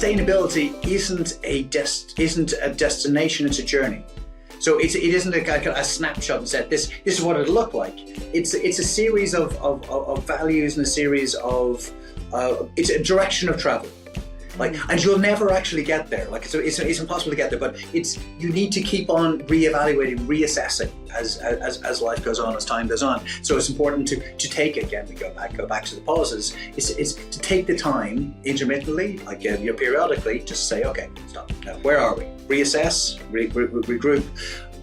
sustainability isn't a destination, it's a journey. So it isn't a snapshot and said this is what it'll look like. It's a series of values and a series of it's a direction of travel. And you'll never actually get there. So it's impossible to get there. But you need to keep on reevaluating, reassessing as life goes on, as time goes on. So it's important to take, again, we go back to the pauses. It's to take the time intermittently, periodically, just say, okay, stop. Now, where are we? Reassess, regroup.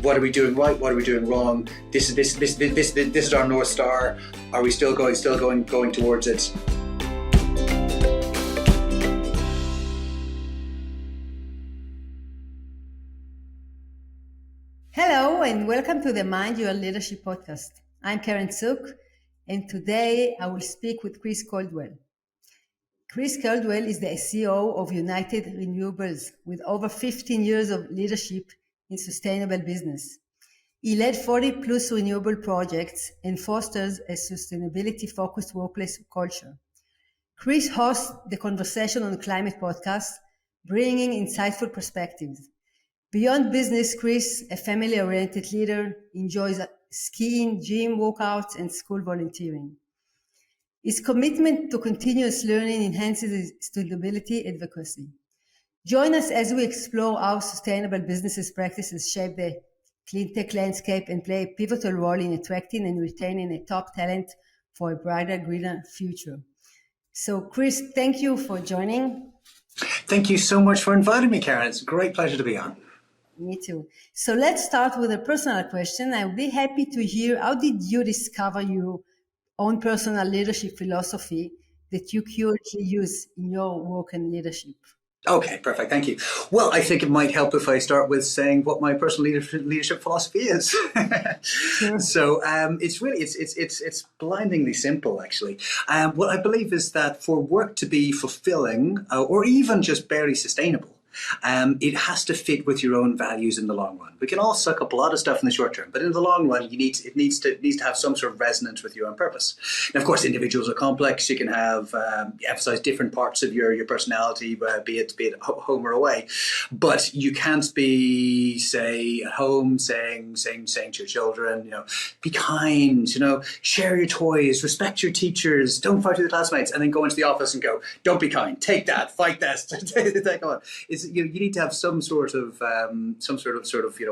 What are we doing right? What are we doing wrong? This is our North Star. Are we still going towards it? Hello and welcome to the Mind Your Leadership podcast. I'm Karen Suk, and today I will speak with Chris Caldwell. Chris Caldwell is the CEO of United Renewables with over 15 years of leadership in sustainable business. He led 40 plus renewable projects and fosters a sustainability-focused workplace culture. Chris hosts the Conversation on Climate podcast, bringing insightful perspectives. Beyond business, Chris, a family-oriented leader, enjoys skiing, gym workouts, and school volunteering. His commitment to continuous learning enhances his sustainability advocacy. Join us as we explore how sustainable businesses practices shape the cleantech landscape and play a pivotal role in attracting and retaining a top talent for a brighter, greener future. So, Chris, thank you for joining. Thank you so much for inviting me, Karen. It's a great pleasure to be on. Me too. So let's start with a personal question. I would be happy to hear, how did you discover your own personal leadership philosophy that you currently use in your work and leadership? Okay, perfect. Thank you. Well, I think it might help if I start with saying what my personal leadership philosophy is. Sure. So it's blindingly simple, actually. What I believe is that for work to be fulfilling or even just barely sustainable, it has to fit with your own values in the long run. We can all suck up a lot of stuff in the short term, but in the long run, it needs to have some sort of resonance with your own purpose. And of course, individuals are complex. You can have emphasize different parts of your personality, be it home or away. But you can't be, say, at home saying to your children, be kind, share your toys, respect your teachers, don't fight with your classmates, and then go into the office and go, don't be kind, take that, fight that, take on. You need to have some sort of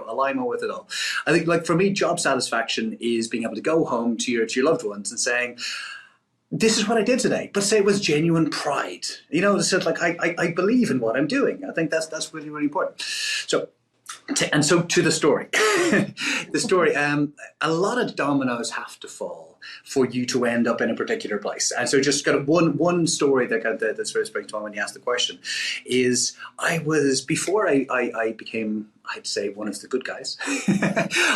alignment with it all. I think, for me, job satisfaction is being able to go home to your loved ones and saying, this is what I did today, but say it was genuine pride. I believe in what I'm doing. I think that's really, really important. So to the story. The story, a lot of dominoes have to fall for you to end up in a particular place. And so just kind of one story that's very springs to mind when you ask the question is before I became, I'd say, one of the good guys,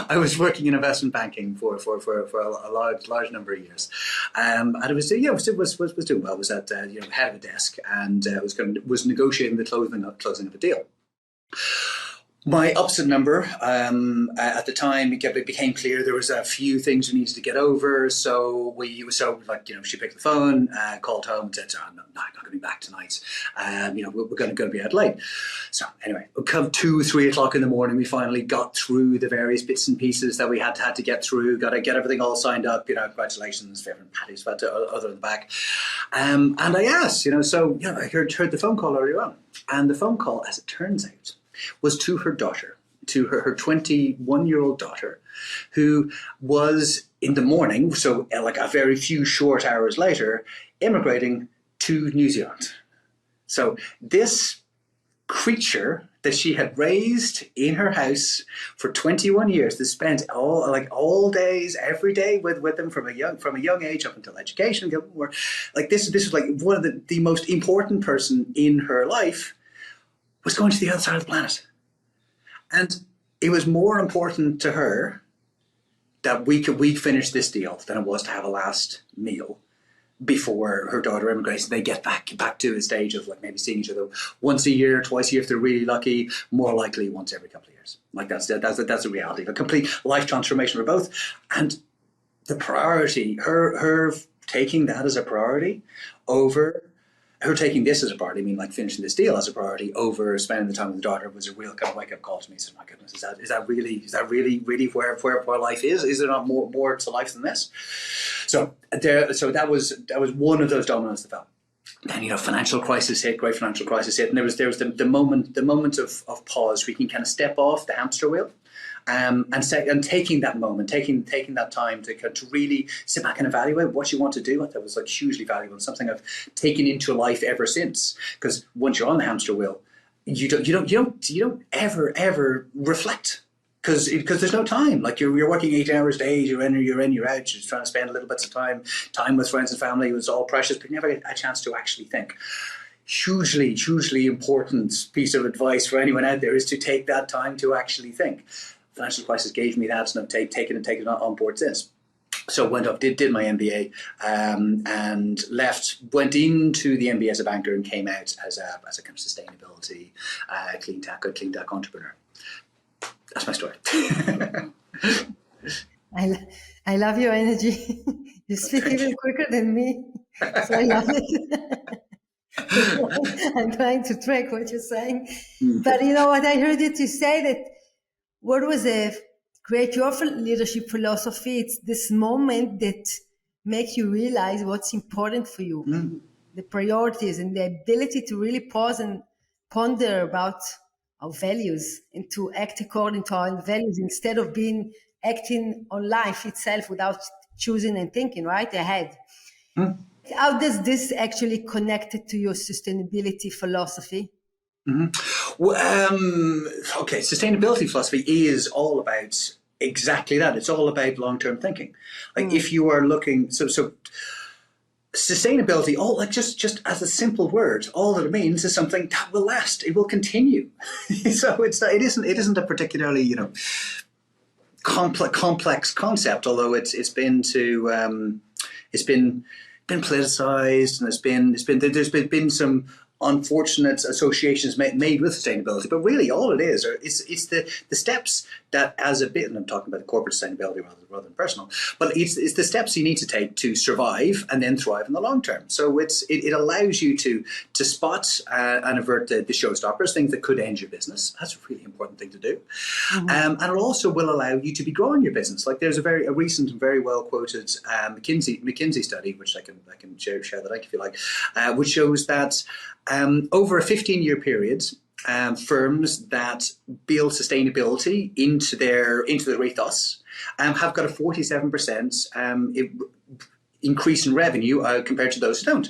I was working in investment banking for a large number of years. And it was doing well. I was at head of a desk and was negotiating the closing of a deal. My opposite number, at the time, it became clear there was a few things we needed to get over. So she picked the phone, called home and said, I'm not going to be back tonight. We're going to be out late. So anyway, come 2-3 o'clock in the morning, we finally got through the various bits and pieces that we had to get through, got to get everything all signed up, congratulations, favorite patties, other than the back. And I asked, I heard the phone call earlier on. And the phone call, as it turns out, was to her daughter, to her 21-year-old daughter, who was in the morning, so a very few short hours later, immigrating to New Zealand. So this creature that she had raised in her house for 21 years, that spent all days, every day with them from a young age up until education, this was one of the most important person in her life, was going to the other side of the planet. And it was more important to her that we finish this deal than it was to have a last meal before her daughter immigrates. They get back to a stage of maybe seeing each other once a year, twice a year if they're really lucky, more likely once every couple of years. That's a reality, a complete life transformation for both. And the priority, her taking that as a priority over her taking this as a priority, I mean, like finishing this deal as a priority over spending the time with the daughter, was a real kind of wake-up call to me. So, my goodness, is that really where life is? Is there not more to life than this? So that was one of those dominoes that fell. Then, financial crisis hit, great financial crisis hit, and there was the moment of pause where you can kind of step off the hamster wheel. And taking that moment, taking that time to really sit back and evaluate what you want to do, that was like hugely valuable and something I've taken into life ever since. Because once you're on the hamster wheel, you don't ever reflect. Because there's no time. Like you're working 8 hours days, you're in, you're out, you're just trying to spend a little bits of time with friends and family. It was all precious, but you never get a chance to actually think. Hugely important piece of advice for anyone out there is to take that time to actually think. Financial crisis gave me that, and I've taken it on board since. So went up, did my MBA, and went into the MBA as a banker and came out as a kind of sustainability, cleantech entrepreneur. That's my story. I love your energy. You speak even quicker than me, so I love it. I'm trying to track what you're saying. But you know what, I heard you to say that what was create your leadership philosophy, it's this moment that make you realize what's important for you, the priorities and the ability to really pause and ponder about our values and to act according to our values instead of acting on life itself without choosing and thinking right ahead. How does this actually connect it to your sustainability philosophy? Well, okay, sustainability philosophy is all about exactly that. It's all about long-term thinking. Like if you are looking, so sustainability, just as a simple word, all that it means is something that will last. It will continue. So it isn't a particularly complex concept, although it's been politicized, and there's been some unfortunate associations made with sustainability, but really all it is the steps that as a bit, and I'm talking about the corporate sustainability rather than personal, but it's the steps you need to take to survive and then thrive in the long term. So it allows you to spot and avert the showstoppers, things that could end your business. That's a really important thing to do. And it also will allow you to be growing your business. Like there's a recent and very well quoted McKinsey study, which I can share the link if you like, which shows that over a 15-year period, firms that build sustainability into their ethos have got a 47% increase in revenue compared to those who don't.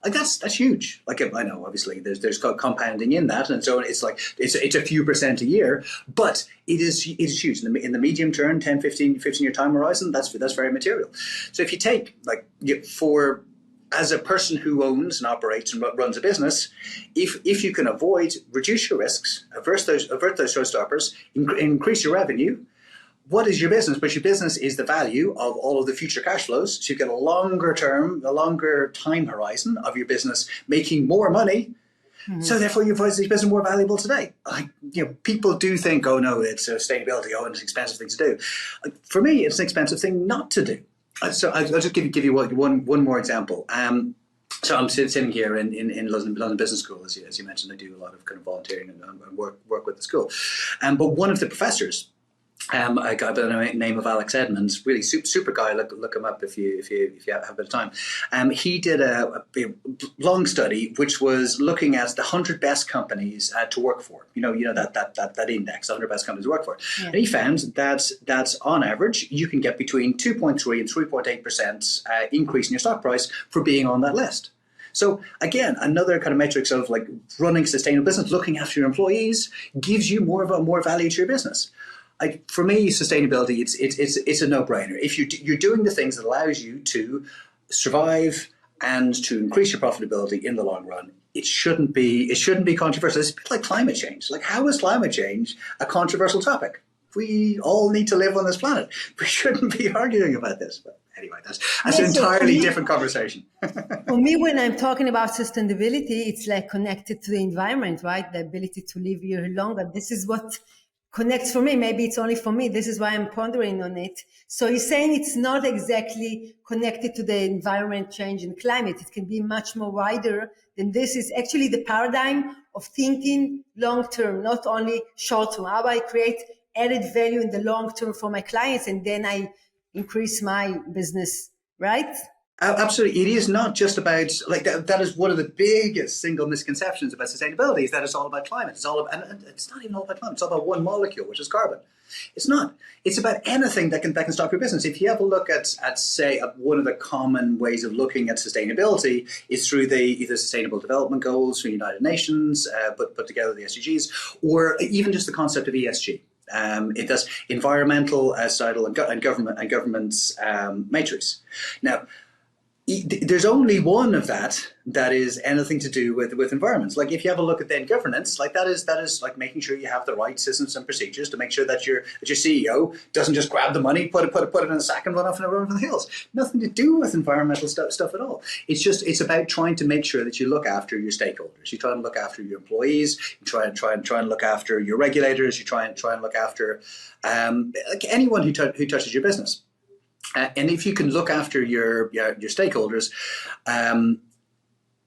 Like that's huge. Like I know, obviously, there's compounding in that, and so it's like it's a few percent a year, but it is huge in the medium term, 10, 15 year time horizon. That's very material. So if you take as a person who owns and operates and runs a business, if you can reduce your risks, avert those showstoppers, increase your revenue, what is your business? But your business is the value of all of the future cash flows. So you get a longer time horizon of your business making more money. So therefore, your business more valuable today. People do think, oh no, it's sustainability, and it's an expensive thing to do. For me, it's an expensive thing not to do. So I'll just give you one more example. So I'm sitting here in London Business School, as you mentioned. I do a lot of kind of volunteering and work with the school. But one of the professors, a guy by the name of Alex Edmonds, really super guy. Look him up if you have a bit of time. He did a long study which was looking at the 100 best companies to work for. That index, 100 best companies to work for. Yeah. And he found that on average you can get between 2.3 and 3.8% increase in your stock price for being on that list. So again, another kind of metrics of like running sustainable business, looking after your employees, gives you more value to your business. For me, sustainability, it's a no-brainer. If you're doing the things that allows you to survive and to increase your profitability in the long run, it shouldn't be controversial. It's a bit like climate change. Like, how is climate change a controversial topic? We all need to live on this planet. We shouldn't be arguing about this. But anyway, that's an entirely different conversation. For me, when I'm talking about sustainability, it's like connected to the environment, right? The ability to live here longer. This is what connects for me. Maybe it's only for me. This is why I'm pondering on it. So you're saying it's not exactly connected to the environment change and climate. It can be much more wider then this is actually the paradigm of thinking long-term, not only short-term. How I create added value in the long term for my clients, and then I increase my business, right? Absolutely. It is not just about like that. That is one of the biggest single misconceptions about sustainability is that it's all about climate. It's all about, and it's not even all about climate. It's all about one molecule, which is carbon. It's not. It's about anything that can stop your business. If you have a look at say one of the common ways of looking at sustainability is through the either Sustainable Development Goals from the United Nations, put together the SDGs, or even just the concept of ESG. It does environmental, societal, and government's matrix. Now, there's only one of that is anything to do with environments. Like if you have a look at then governance, like that is like making sure you have the right systems and procedures to make sure that your CEO doesn't just grab the money, put it in a sack and run off and run for the hills. Nothing to do with environmental stuff at all. It's about trying to make sure that you look after your stakeholders. You try and look after your employees. You try and look after your regulators. You try and look after like anyone who touches your business. And if you can look after your stakeholders,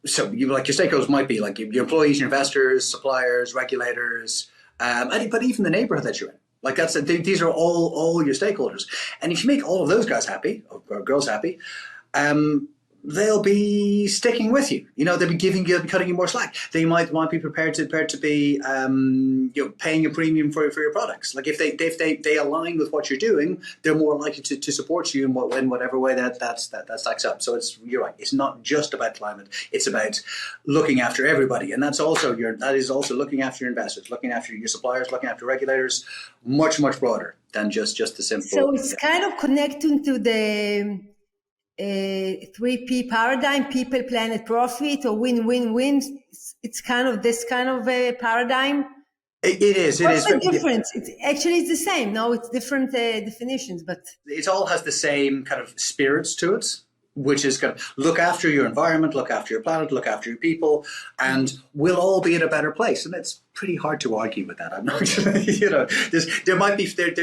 so your stakeholders might be like your employees, your investors, suppliers, regulators, but even the neighborhood that you're in. Like these are all your stakeholders. And if you make all of those guys happy or girls happy, they'll be sticking with you. You know, they'll be cutting you more slack. They might be prepared to be, paying a premium for your products. Like if they align with what you're doing, they're more likely to support you in whatever way that stacks up. So you're right. It's not just about climate. It's about looking after everybody, and that is also looking after your investors, looking after your suppliers, looking after regulators. Much broader than just the simple. So it's kind of connecting to the 3P paradigm: people, planet, profit, or win-win-win. It's kind of this kind of a paradigm. It is. What's the difference? It's the same. No, it's different definitions, but it all has the same kind of spirits to it, which is kind of look after your environment, look after your planet, look after your people, and we'll all be in a better place. And it's pretty hard to argue with that. I'm not,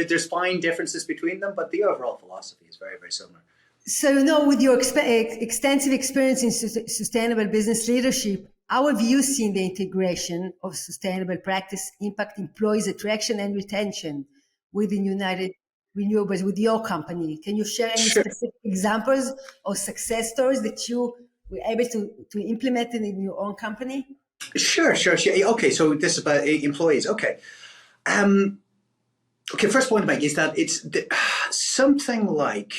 there's fine differences between them, but the overall philosophy is very, very similar. So, with your extensive experience in sustainable business leadership, how have you seen the integration of sustainable practice impact employees' attraction and retention within United Renewables with your company? Can you share any specific examples or success stories that you were able to implement in your own company? Sure. Okay, so this is about employees. Okay. First point to make is that it's something like,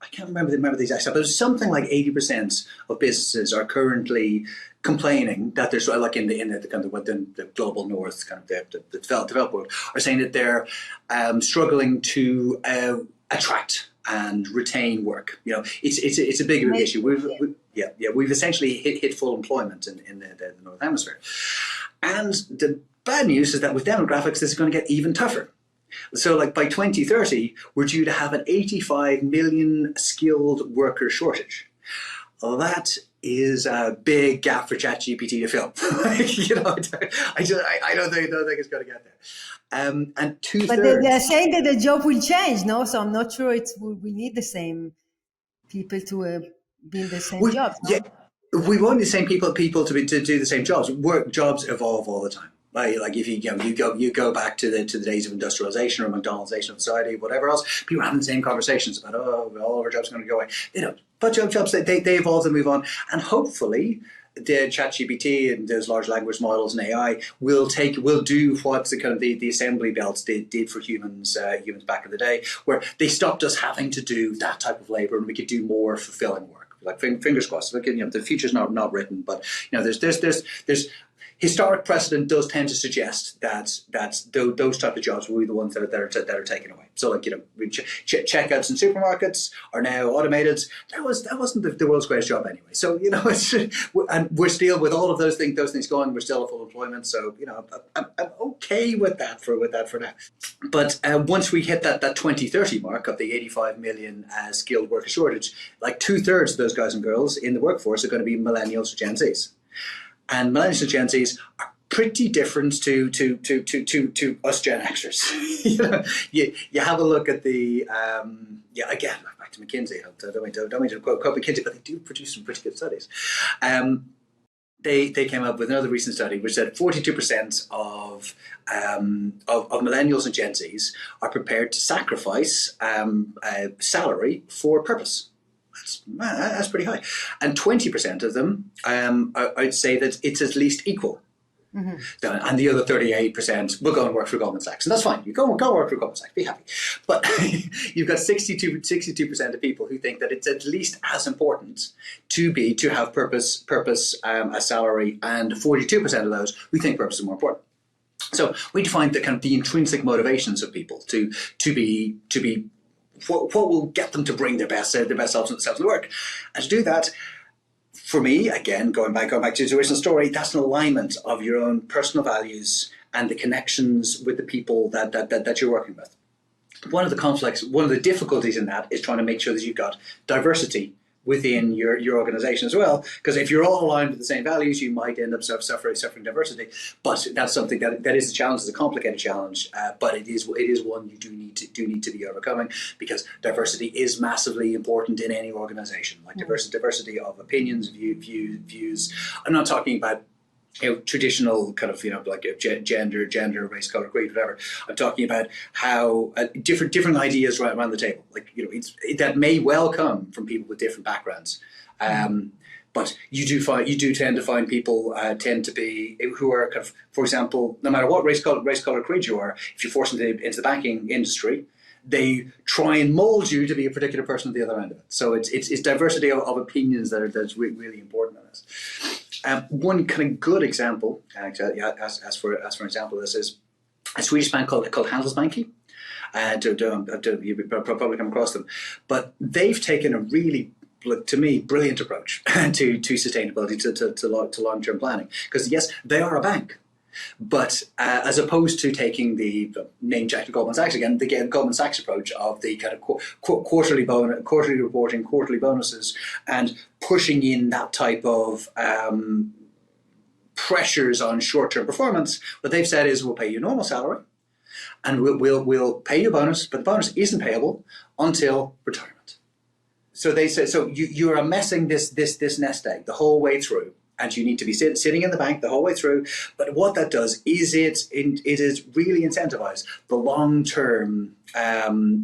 I can't remember the exact stuff, but it's something like 80% of businesses are currently complaining that there's like in the kind of the global north, kind of the developed world, are saying that they're struggling to attract and retain work. You know, it's a big issue. We've essentially hit full employment in the Northern Hemisphere, and the bad news is that with demographics, this is going to get even tougher. So like by 2030, we're due to have an 85 million skilled worker shortage. Well, that is a big gap for ChatGPT to fill. I don't think it's going to get there. And 2/3. But they're saying that the job will change, no? So I'm not sure we need the same people to be in the same jobs. No? Yeah, we want the same people to do the same jobs. Jobs evolve all the time. Like if you go back to the days of industrialization or McDonaldization of society, whatever else, people are having the same conversations about all of our jobs are going to go away. They don't. But jobs they evolve and move on, and hopefully the ChatGPT and those large language models and AI will do what the assembly belts did for humans back in the day, where they stopped us having to do that type of labor and we could do more fulfilling work. Like fingers crossed. Like, the future's not written, but there's historic precedent does tend to suggest that those type of jobs will be the ones that are taken away. So checkouts in supermarkets are now automated. That wasn't the world's greatest job anyway. So and we're still with all of those things going. We're still at full employment. So I'm okay with that for now. But once we hit that 2030 mark of the 85 million skilled worker shortage, like 2/3 of those guys and girls in the workforce are going to be millennials or Gen Zs. And millennials and Gen Zs are pretty different to us Gen Xers. You have a look at the again back to McKinsey. I don't mean to quote McKinsey, but they do produce some pretty good studies. they came up with another recent study which said 42% of millennials and Gen Zs are prepared to sacrifice salary for purpose. That's pretty high. And 20% of them, I'd say that it's at least equal. Mm-hmm. And the other 38% will go and work for Goldman Sachs. And that's fine. You go work for Goldman Sachs, be happy. But you've got 62% of people who think that it's at least as important to have purpose as salary, and 42% of those who think purpose is more important. So we define the kind of the intrinsic motivations of people to be what will get them to bring their best selves to work. And to do that, for me, again, going back to the original story, that's an alignment of your own personal values and the connections with the people that you're working with. One of the difficulties in that is trying to make sure that you've got diversity within your organization as well, because if you're all aligned with the same values, you might end up suffering diversity. But that's something that is a challenge. It's a complicated challenge, but it is one you do need to be overcoming, because diversity is massively important in any organization. Like diversity of opinions, views. I'm not talking about traditional kind of like gender, race, color, creed, whatever. I'm talking about how different ideas right around the table. Like that may well come from people with different backgrounds, but you do tend to find people tend to be who are kind of, for example, no matter what race, color, creed you are, if you're forced into the banking industry, they try and mold you to be a particular person at the other end of it. So it's diversity of opinions that's really important in this. One kind of good example, actually, as for an example, this is a Swedish bank called Handelsbanken. You've probably come across them, but they've taken a really, to me, brilliant approach to sustainability, to long-term planning. Because yes, they are a bank, but as opposed to taking the name check to Goldman Sachs again, the Goldman Sachs approach of the kind of quarterly reporting, quarterly bonuses, and pushing in that type of pressures on short-term performance, what they've said is we'll pay you normal salary, and we'll pay you a bonus, but the bonus isn't payable until retirement. So they said, so you are messing this nest egg the whole way through. And you need to be sitting in the bank the whole way through. But what that does is it is really incentivize the long-term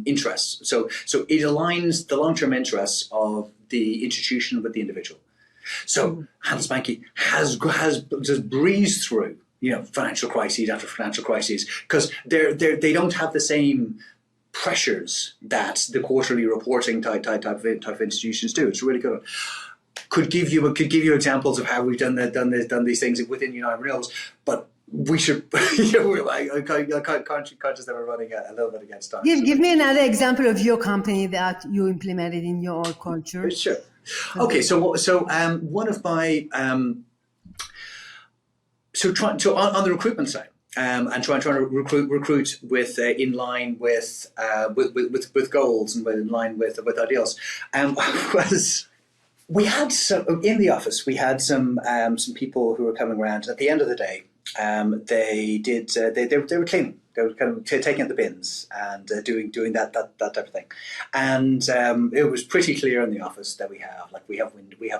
interests. So it aligns the long-term interests of the institution with the individual. So Handelsbanken has just breezed through financial crises after financial crises, because they don't have the same pressures that the quarterly reporting type of institutions do. It's really good. Could give you examples of how we've done these things within United Renewables, but we should. I'm conscious that we're running a little bit against time. Give me another example of your company that you implemented in your culture. Sure. Okay, so one of my on the recruitment side. And trying to recruit with in line with goals and in line with ideals, was. We had in the office. We had some people who were coming around. At the end of the day, they were cleaning. They were kind of taking out the bins and doing that type of thing. And it was pretty clear in the office that we have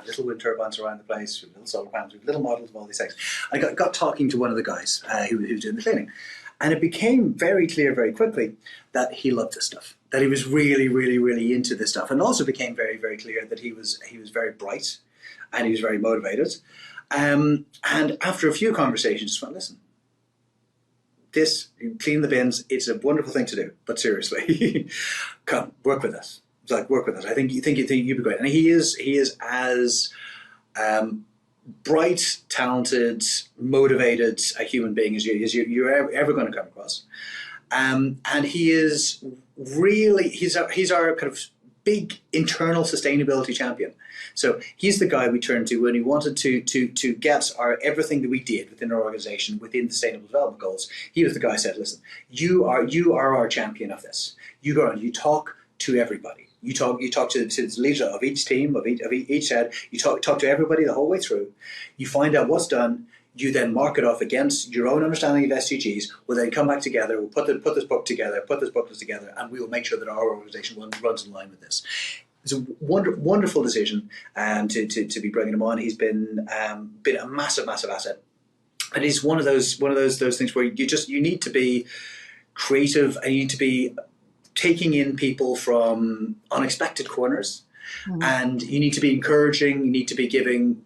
little wind turbines around the place, we have little solar panels, we have little models of all these things. I got talking to one of the guys who was doing the cleaning, and it became very clear very quickly that he loved this stuff. That he was really, really, really into this stuff, and also became very, very clear that he was very bright, and he was very motivated. And after a few conversations, just went, listen, clean the bins. It's a wonderful thing to do, but seriously, come work with us. It's like work with us. I think you'd be great. And he is as bright, talented, motivated a human being as you're ever going to come across. And he is really, he's our kind of big internal sustainability champion. So he's the guy we turned to when we wanted to get everything that we did within our organization, within the Sustainable Development Goals. He was the guy who said, listen, you are our champion of this. You go and you talk to everybody. You talk to the leader of each team, of each head. You talk to everybody the whole way through. You find out what's done. You then mark it off against your own understanding of SDGs. We'll then come back together. We'll put this book together, and we will make sure that our organization runs in line with this. it's a wonderful decision to be bringing him on. He's been a massive asset, and he's one of those things where you need to be creative, and you need to be taking in people from unexpected corners, and you need to be encouraging. You need to be giving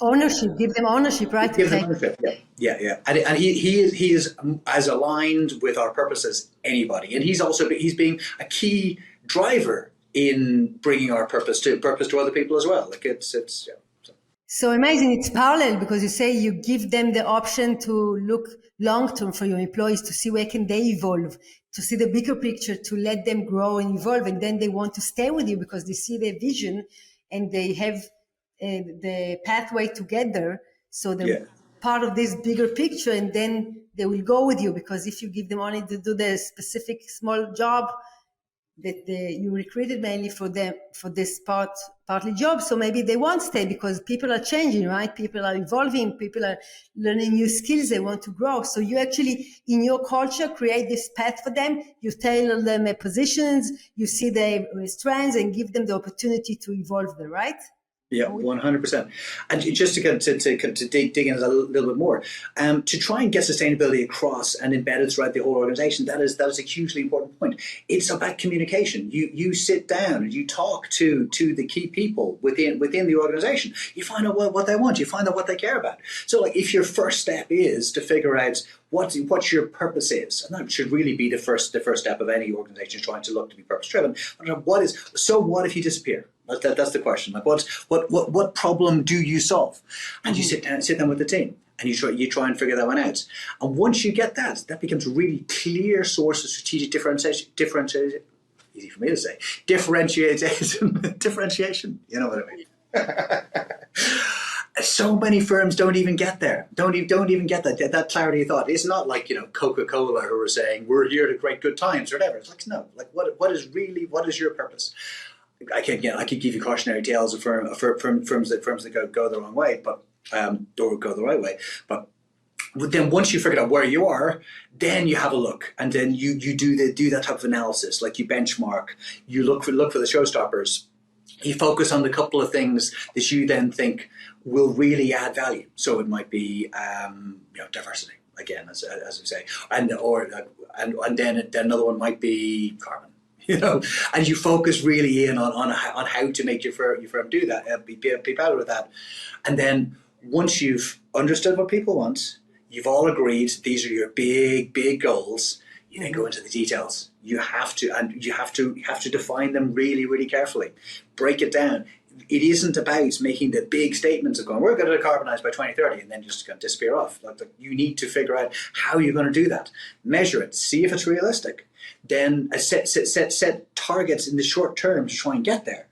ownership. Give them ownership, right? give them ownership. Yeah. And he is as aligned with our purpose as anybody, and he's being a key driver in bringing our purpose to other people as well. Like it's yeah. So amazing. It's parallel because you say you give them the option to look long-term for your employees to see where can they evolve, to see the bigger picture, to let them grow and evolve. And then they want to stay with you because they see their vision and they have the pathway together. So they're part of this bigger picture, and then they will go with you, because if you give them only to do the specific small job that you recruited mainly for them for this partly job, so maybe they won't stay because people are changing, right? People are evolving, people are learning new skills, they want to grow. So you actually in your culture create this path for them, you tailor them positions, you see their strengths and give them the opportunity to evolve there, right? Yeah, 100%. And just to dig in a little bit more, to try and get sustainability across and embedded throughout the whole organization, that is a hugely important point. It's about communication. You sit down and you talk to the key people within the organization. You find out what they want. You find out what they care about. So, like, if your first step is to figure out what your purpose is, and that should really be the first step of any organization trying to look to be purpose driven. What if you disappear? That's the question. Like, what problem do you solve? And you sit down with the team, and you try and figure that one out. And once you get that becomes a really clear source of strategic differentiation. Easy for me to say. Differentiation. You know what I mean? So many firms don't even get there. Don't even get that clarity of thought. It's not like, Coca-Cola who are saying we're here to create good times or whatever. It's like, no. Like, what is your purpose? I could give you cautionary tales of firms that go the wrong way, but or go the right way. But then once you figured out where you are, then you have a look, and then you do that type of analysis. Like, you benchmark, you look for the showstoppers. You focus on the couple of things that you then think will really add value. So it might be diversity again, as we say, and then another one might be carbon. And you focus really in on how to make your firm do that, be better with that. And then once you've understood what people want, you've all agreed these are your big goals, you then go into the details. You have to define them really, really carefully. Break it down. It isn't about making the big statements of going, we're going to decarbonize by 2030 and then just going to disappear off. Like, you need to figure out how you're going to do that. Measure it. See if it's realistic. Then set targets in the short term to try and get there.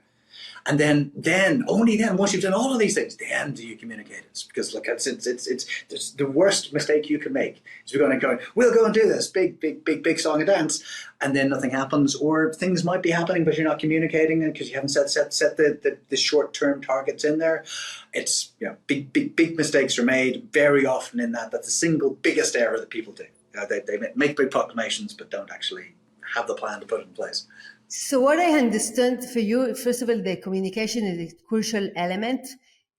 And then only then, once you've done all of these things, then do you communicate it. Because look, it's the worst mistake you can make is we're going to go, we'll go and do this big song and dance, and then nothing happens, or things might be happening but you're not communicating it because you haven't set the short term targets in there. It's big mistakes are made very often in that. That's the single biggest error that people do. They make big proclamations but don't actually have the plan to put it in place. So what I understand for you, first of all, the communication is a crucial element.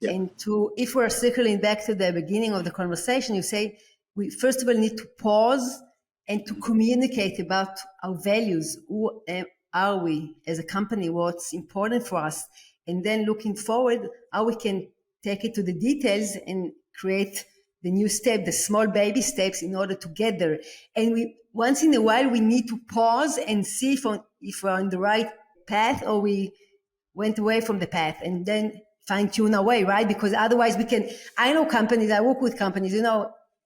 Yeah. And if we're circling back to the beginning of the conversation, you say we first of all need to pause and to communicate about our values. Who are we as a company? What's important for us? And then looking forward, how we can take it to the details and create the new step, the small baby steps in order to get there. And once in a while, we need to pause and see if we're on the right path or we went away from the path, and then fine tune our way, right? Because otherwise I know companies, I work with companies, in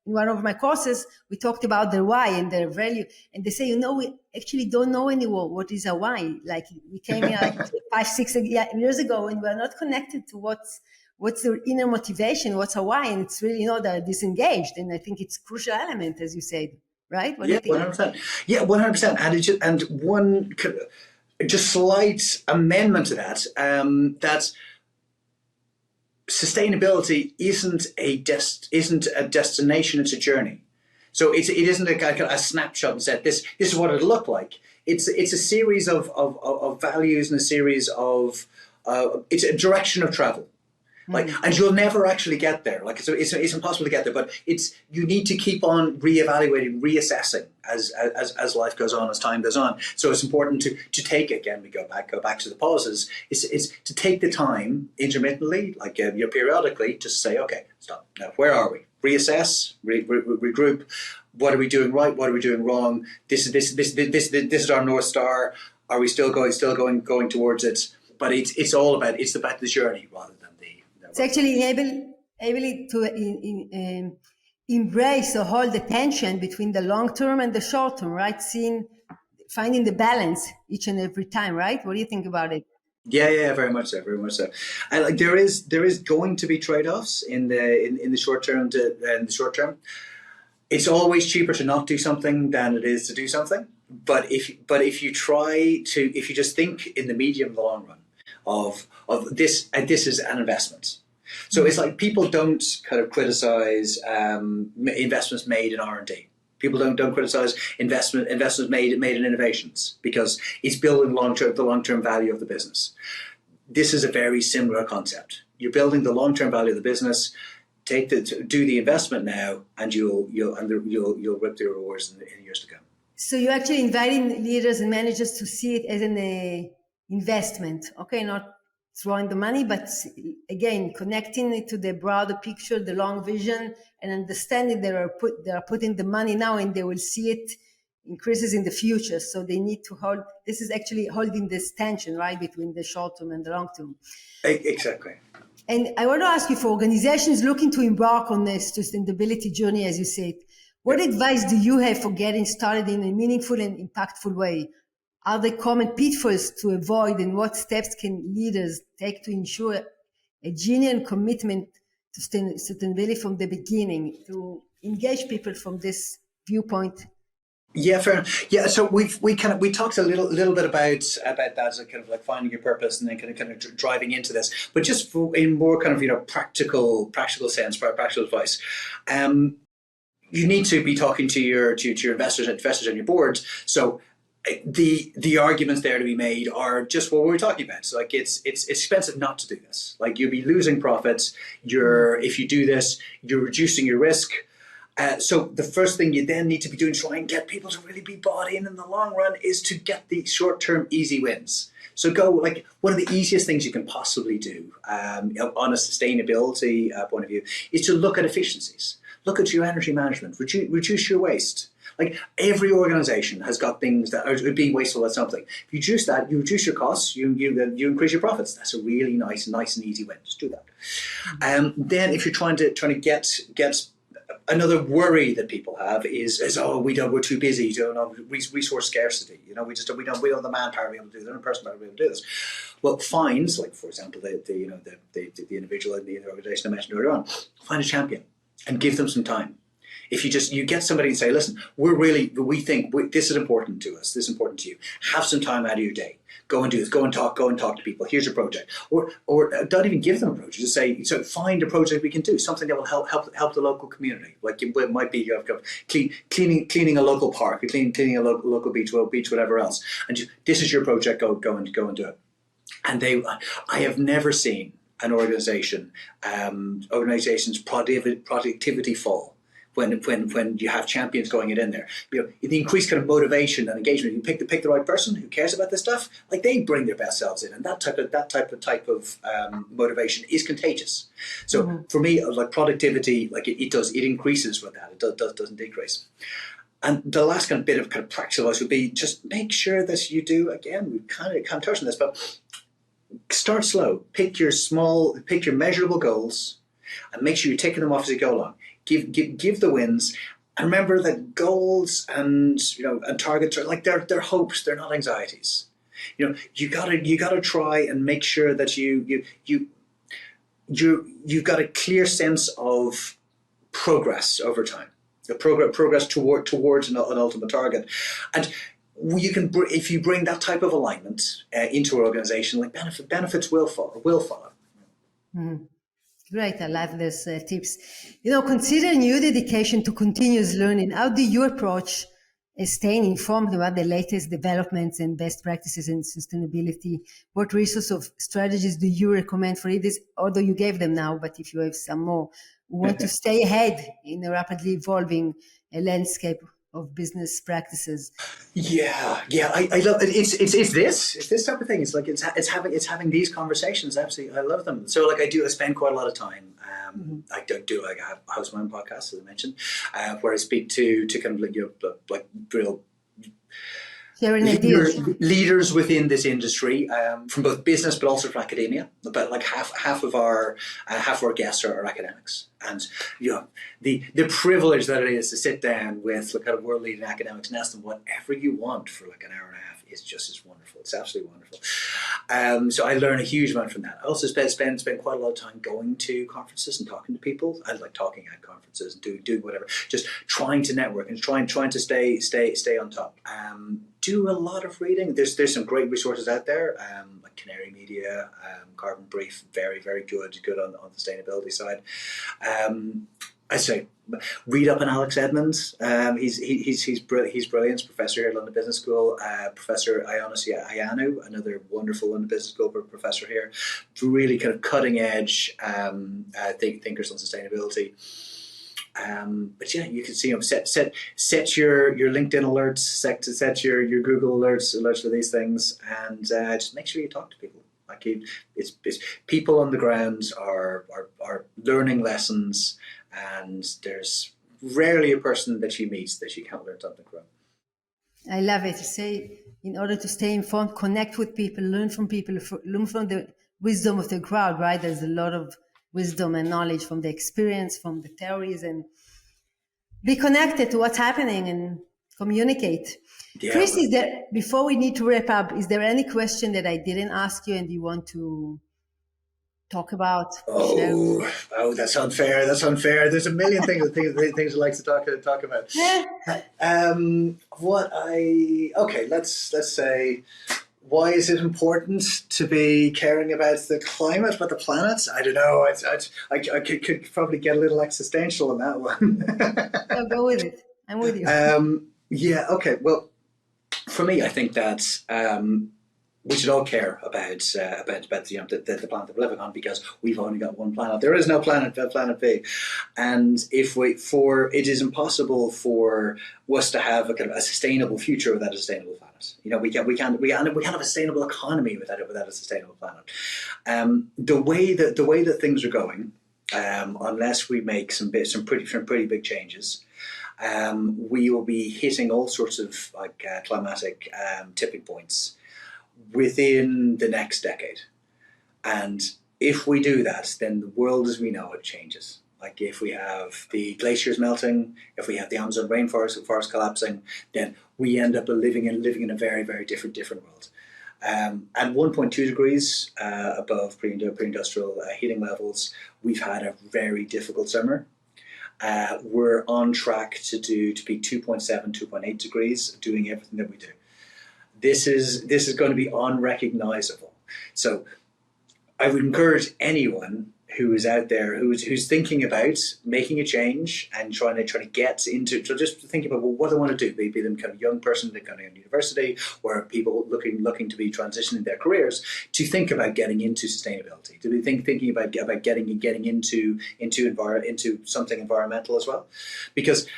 one of my courses, we talked about their why and their value. And they say, we actually don't know anymore what is our why. Like, we came here 5-6 years ago and we're not connected to what's their inner motivation, what's our why, and it's really, they're disengaged. And I think it's a crucial element, as you said, right? What do you think? 100%. Yeah, 100%. And one just slight amendment to that, that sustainability isn't a destination, it's a journey. So it isn't a snapshot and said this is what it'll look like. It's a series of values and a series of it's a direction of travel. Like, and you'll never actually get there. Like, it's impossible to get there. But you need to keep on reevaluating, reassessing as life goes on, as time goes on. So it's important to take, again, we go back to the pauses. It's to take the time intermittently, like periodically, just say, okay, stop. Now, where are we? Reassess, regroup. What are we doing right? What are we doing wrong? This is our North Star. Are we still going towards it? But it's about the journey rather than it's actually able to embrace or hold the tension between the long term and the short term, right? Finding the balance each and every time, right? What do you think about it? Yeah, very much so. And like there is going to be trade-offs in the short term. In the short term, it's always cheaper to not do something than it is to do something. But if you just think in the medium, the long run of this, and this is an investment. So it's like people don't kind of criticize investments made in R&D. People don't criticize investments made in innovations because it's building the long-term value of the business. This is a very similar concept. You're building the long-term value of the business. Do the investment now, and you'll reap the rewards in years to come. So you're actually inviting leaders and managers to see it as an investment. Okay, not throwing the money, but again, connecting it to the broader picture, the long vision, and understanding they are putting the money now and they will see it increases in the future. So they need to this is actually holding this tension, right, between the short term and the long term. Exactly. And I want to ask you, for organizations looking to embark on this sustainability journey, as you said, what advice do you have for getting started in a meaningful and impactful way? Are there common pitfalls to avoid, and what steps can leaders take to ensure a genuine commitment to sustainability from the beginning, to engage people from this viewpoint? Yeah, fair enough. Yeah, so we talked a little bit about that as a kind of like finding your purpose and then kind of driving into this, but just in more kind of practical sense, practical advice. You need to be talking to your investors and your boards. So the arguments there to be made are just what we were talking about. So like it's expensive not to do this. Like you'll be losing profits. If you do this, you're reducing your risk. So the first thing you then need to be doing, try and get people to really be bought in the long run, is to get the short-term easy wins. So one of the easiest things you can possibly do on a sustainability point of view is to look at efficiencies. Look at your energy management, reduce your waste. Like every organization has got things that are being wasteful at something. If you reduce that, you reduce your costs, you increase your profits. That's a really nice and easy win. Just do that. Then if you're trying to get another worry that people have is we're too busy, don't have resource scarcity. We don't have the manpower to be able to do this, the person to be able to do this. Well, fines, like for example, the individual in the organization I mentioned earlier on, find a champion and give them some time. If you get somebody and say, listen, we think this is important to us, this is important to you. Have some time out of your day. Go and do this. Go and talk to people. Here's your project. Or don't even give them a project. Just say, so find a project we can do, something that will help the local community. Like it might be cleaning a local park, or cleaning a local beach, whatever else. And this is your project. Go and do it. And I have never seen an organization's productivity fall when you have champions going in there. The increased kind of motivation and engagement. You pick the right person who cares about this stuff. Like they bring their best selves in, and that type of motivation is contagious. So for me, like productivity, like it increases with that. It doesn't decrease. And the last kind of bit of practical advice would be just make sure that you do. Again, we kind of touched on this, but start slow. Pick your measurable goals, and make sure you're taking them off as you go along. Give the wins, and remember that goals and targets are like they're hopes, they're not anxieties. You gotta try and make sure that you've got a clear sense of progress over time, the progress towards an ultimate target, and you can, if you bring that type of alignment into an organization, like benefits will follow. Mm-hmm. Great. I love these tips. Considering your dedication to continuous learning, how do you approach staying informed about the latest developments and best practices in sustainability? What resources of strategies do you recommend for it? Although you gave them now, but if you have some more, we want to stay ahead in a rapidly evolving landscape of business practices. I love it. It's this type of thing. It's like it's having these conversations. Absolutely, I love them. So I spend quite a lot of time. I have host my own podcast, as I mentioned, where I speak to kind of like real leaders within this industry, from both business but also from academia. About like half of our guests are academics, and the privilege that it is to sit down with kind of world leading academics and ask them whatever you want for like an hour and a half is just as wonderful. It's absolutely wonderful. So I learn a huge amount from that. I also spend quite a lot of time going to conferences and talking to people. I like talking at conferences and doing whatever, just trying to network and trying to stay on top. Do a lot of reading. There's some great resources out there, like Canary Media, Carbon Brief, very good on the sustainability side. I say, read up on Alex Edmonds. He's brilliant. Professor here at London Business School. Professor Ioannis Ioannou, another wonderful London Business School professor here. Really kind of cutting edge thinkers on sustainability. But yeah, you can see set your LinkedIn alerts, set your Google alerts for these things, and just make sure you talk to people. Like it's people on the ground are learning lessons, and there's rarely a person that you meet that you can't learn something from. I love it. You say, in order to stay informed, connect with people, learn from people, learn from the wisdom of the crowd, right? There's a lot of wisdom and knowledge from the experience, from the theories, and be connected to what's happening and communicate. Yeah. Chris, before we need to wrap up, is there any question that I didn't ask you and you want to talk about? That's unfair. There's a million things I like to talk about. Let's say, why is it important to be caring about the climate, about the planet? I don't know. I could probably get a little existential on that one. No, go with it. I'm with you. Okay. Well, for me, I think that we should all care about the planet that we're living on, because we've only got one planet. There is no planet B, and it is impossible for us to have a kind of a sustainable future without a sustainable planet. We can't have a sustainable economy without a sustainable planet. The way that things are going, unless we make some pretty big changes, we will be hitting all sorts of climatic tipping points within the next decade. And if we do that, then the world as we know it changes. Like if we have the glaciers melting, if we have the Amazon rainforest collapsing, then we end up living in a very, very different world. At 1.2 degrees above pre-industrial heating levels, we've had a very difficult summer. We're on track to be 2.7, 2.8 degrees, doing everything that we do. This is going to be unrecognizable. So I would encourage anyone who is out there who's thinking about making a change and trying to get into, so just thinking about, well, what do I want to do? Be them kind of young person that going to university, or people looking to be transitioning their careers, to think about getting into sustainability, to be thinking about getting into something environmental as well, because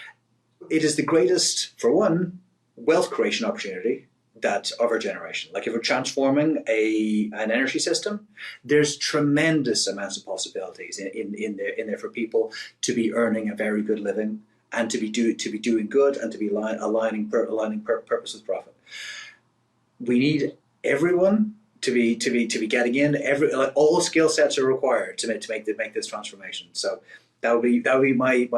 it is the greatest, for one, wealth creation opportunity that of our generation. Like if we're transforming an energy system, there's tremendous amounts of possibilities in there for people to be earning a very good living, and to be doing good, and to be aligning purpose with profit. We need everyone to be getting in. All skill sets are required to make this transformation. So that would be my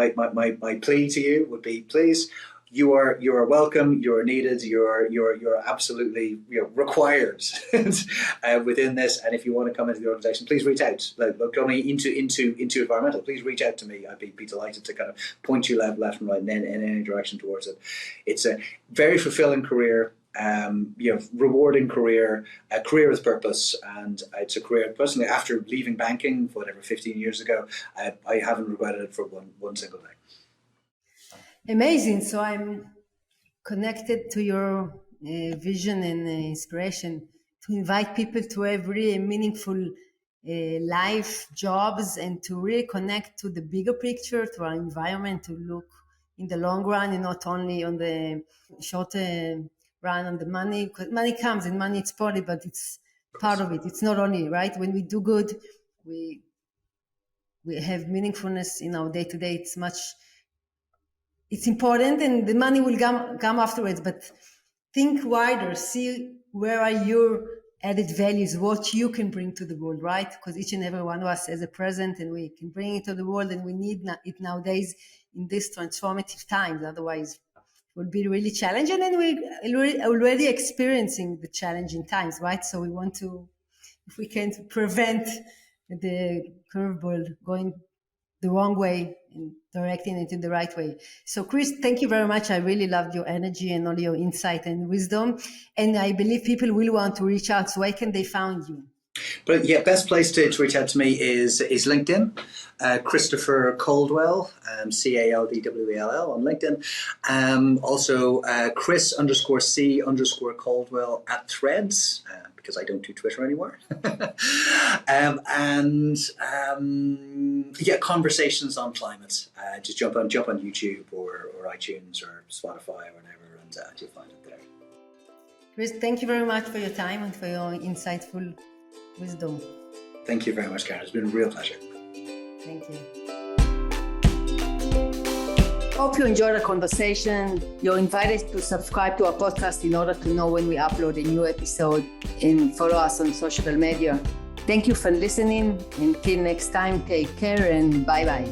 plea to you would be, please. You are welcome. You are needed. You're absolutely required within this. And if you want to come into the organisation, please reach out. Going into environmental, please reach out to me. I'd be delighted to kind of point you left and right in any direction towards it. It's a very fulfilling career. rewarding career, a career with purpose, and it's a career. Personally, after leaving banking, 15 years ago, I haven't regretted it for one single day. Amazing. So I'm connected to your vision and inspiration to invite people to have really a meaningful life, jobs, and to really connect to the bigger picture, to our environment, to look in the long run and not only on the short run on the money. Because money comes and money it's part, but it's part of it. It's not only, right? When we do good, we have meaningfulness in our day to day. It's important, and the money will come afterwards. But think wider. See where are your added values, what you can bring to the world, right? Because each and every one of us has a present, and we can bring it to the world, and we need it nowadays in this transformative times. Otherwise, it will be really challenging, and we're already experiencing the challenging times, right? So we want to, if we can, prevent the curveball going the wrong way and directing it in the right way. So Chris, thank you very much. I really loved your energy and all your insight and wisdom. And I believe people will want to reach out. So where can they find you? But yeah, best place to reach out to me is LinkedIn. Christopher Caldwell, Caldwell on LinkedIn. Also Chris_C_Caldwell at Threads, because I don't do Twitter anymore. Conversations on climate. Just jump on YouTube or iTunes or Spotify or whatever, and you'll find it there. Chris, thank you very much for your time and for your insightful wisdom. Thank you very much, Karen. It's been a real pleasure. Thank you. Hope you enjoyed the conversation. You're invited to subscribe to our podcast in order to know when we upload a new episode, and follow us on social media. Thank you for listening. Until next time, take care and bye-bye.